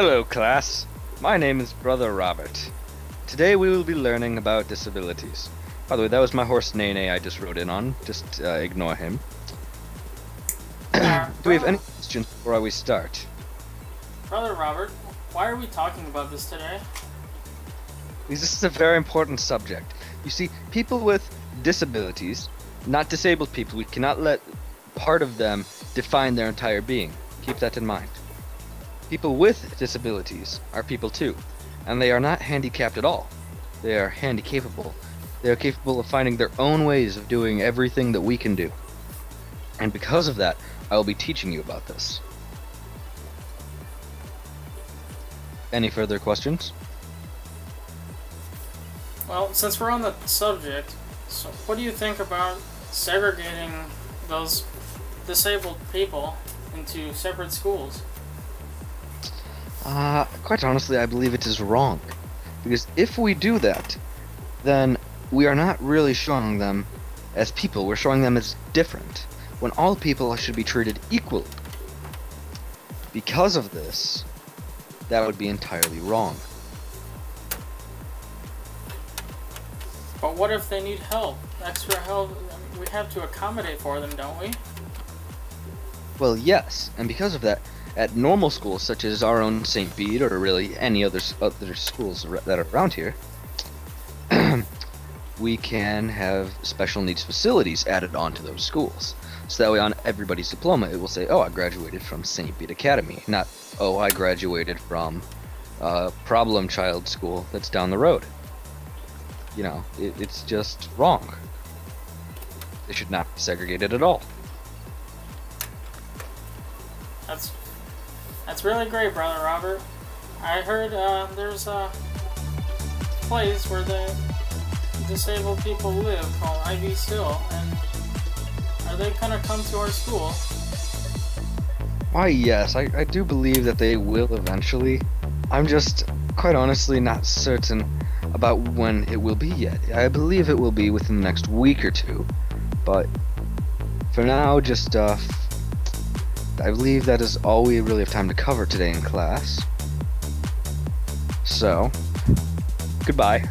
Hello, class. My name is Brother Robert. Today we will be learning about disabilities. By the way, that was my horse Nene I just rode in on. Just ignore him. Do we have any questions before we start? Brother Robert, why are we talking about this today? Because this is a very important subject. You see, people with disabilities, not disabled people, we cannot let part of them define their entire being. Keep that in mind. People with disabilities are people too, and they are not handicapped at all. They are handy-capable. They are capable of finding their own ways of doing everything that we can do. And because of that, I will be teaching you about this. Any further questions? Well, since we're on the subject, so what do you think about segregating those disabled people into separate schools? Quite honestly, I believe it is wrong. Because if we do that, then we are not really showing them as people, we're showing them as different, when all people should be treated equally. Because of this, that would be entirely wrong. But what if they need help? Extra help? We have to accommodate for them, don't we? Well, yes, and because of that, at normal schools such as our own St. Bede, or really any other schools that are around here, we can have special needs facilities added onto those schools. So that way on everybody's diploma it will say, oh, I graduated from St. Bede Academy, not, oh, I graduated from Problem Child School that's down the road. You know, it's just wrong. They should not be segregated at all. That's really great, Brother Robert. I heard there's a place where the disabled people live called Ivy Hill, and are they gonna come to our school? Why, yes, I do believe that they will eventually. I'm just, quite honestly, not certain about when it will be yet. I believe it will be within the next week or two, but for now, just, I believe that is all we really have time to cover today in class. So, goodbye.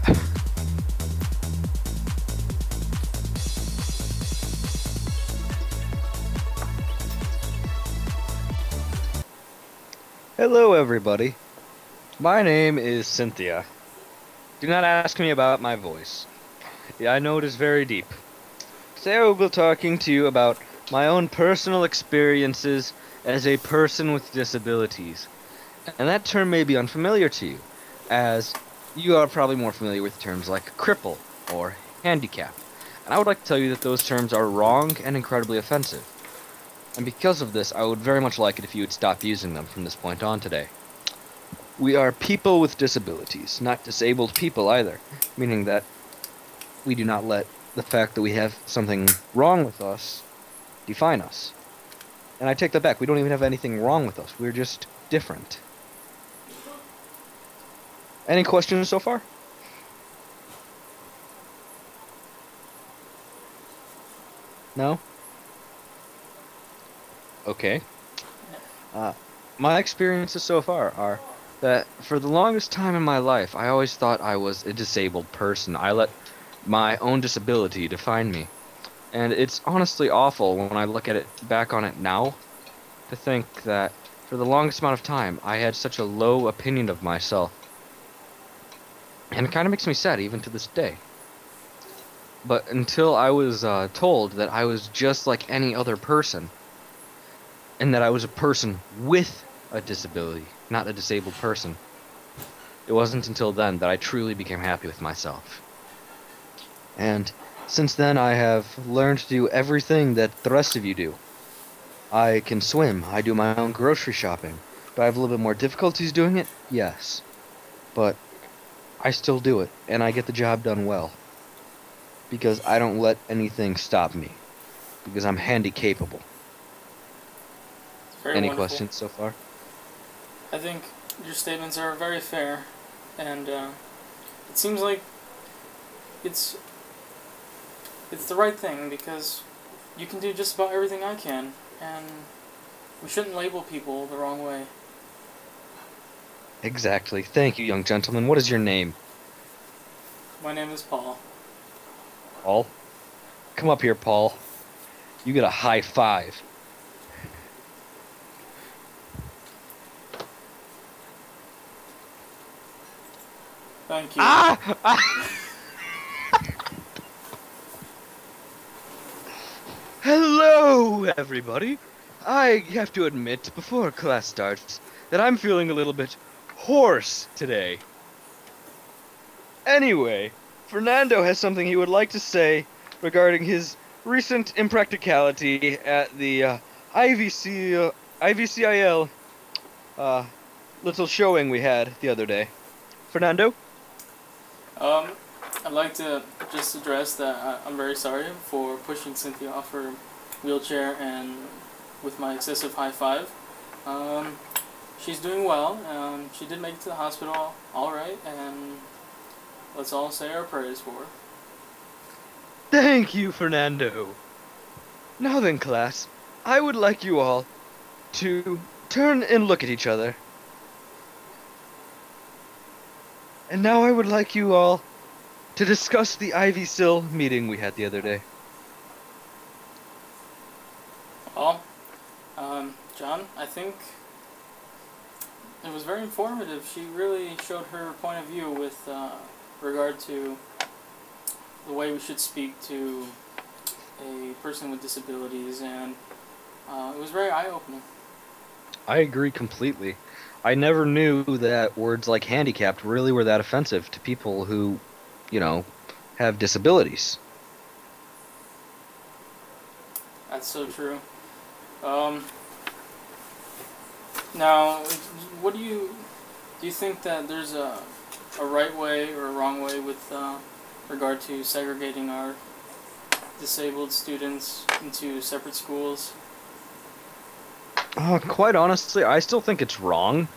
Hello, everybody. My name is Cynthia. Do not ask me about my voice. Yeah, I know it is very deep. Today I will be talking to you about my own personal experiences as a person with disabilities. And that term may be unfamiliar to you, as you are probably more familiar with terms like cripple or handicap. And I would like to tell you that those terms are wrong and incredibly offensive. And because of this, I would very much like it if you would stop using them from this point on today. We are people with disabilities, not disabled people either, meaning that we do not let the fact that we have something wrong with us define us. And I take that back, we don't even have anything wrong with us, we're just different. Any questions so far? No? Okay. My experiences so far are that for the longest time in my life, I always thought I was a disabled person. I let my own disability define me. And it's honestly awful when I look at it back on it now, to think that for the longest amount of time, I had such a low opinion of myself. And it kind of makes me sad, even to this day. But until I was told that I was just like any other person, and that I was a person with a disability, not a disabled person, it wasn't until then that I truly became happy with myself. And since then, I have learned to do everything that the rest of you do. I can swim, I do my own grocery shopping. Do I have a little bit more difficulties doing it? Yes. But I still do it, and I get the job done well. Because I don't let anything stop me. Because I'm handy-capable. Any questions so far? I think your statements are very fair, and it seems like it's the right thing, because you can do just about everything I can, and we shouldn't label people the wrong way. Exactly. Thank you, young gentleman. What is your name? My name is Paul. Paul? Come up here, Paul. You get a high five. Thank you. Ah! Hello, everybody. I have to admit, before class starts, that I'm feeling a little bit hoarse today. Anyway, Fernando has something he would like to say regarding his recent impracticality at the IVCIL uh, little showing we had the other day. Fernando? Um, I'd like to just address that I'm very sorry for pushing Cynthia off her wheelchair and with my excessive high five. She's doing well. She did make it to the hospital all right, and let's all say our prayers for her. Thank you, Fernando. Now then, class, I would like you all to turn and look at each other. And now I would like you all to discuss the IVCIL meeting we had the other day. Well, John, I think it was very informative. She really showed her point of view with regard to the way we should speak to a person with disabilities, and it was very eye-opening. I agree completely. I never knew that words like handicapped really were that offensive to people who, have disabilities. That's so true. Now, what do you think that there's a right way or a wrong way with regard to segregating our disabled students into separate schools? Quite honestly, I still think it's wrong.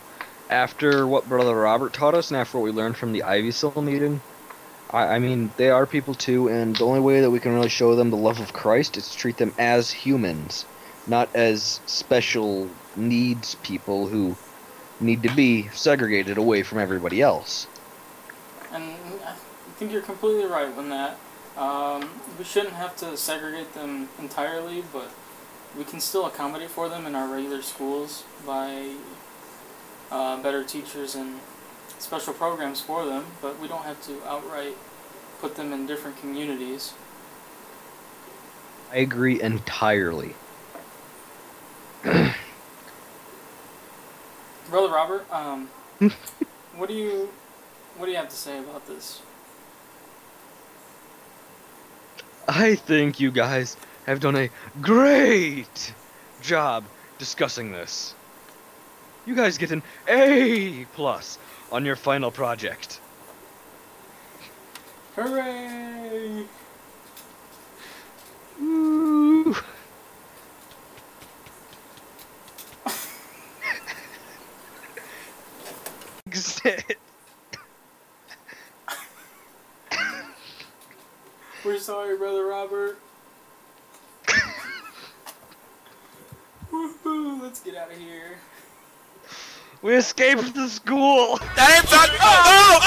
After what Brother Robert taught us and after what we learned from the IVCIL meeting, I mean, they are people too, and the only way that we can really show them the love of Christ is to treat them as humans, not as special needs people who need to be segregated away from everybody else. And I think you're completely right on that. We shouldn't have to segregate them entirely, but we can still accommodate for them in our regular schools by better teachers and special programs for them, but we don't have to outright put them in different communities. I agree entirely. Brother Robert, what do you have to say about this? I think you guys have done a great job discussing this. You guys get an A+ on your final project. Hooray! Ooh. We're sorry, Brother Robert. Woohoo! Let's get out of here. We escaped the school. That ain't fun. Oh!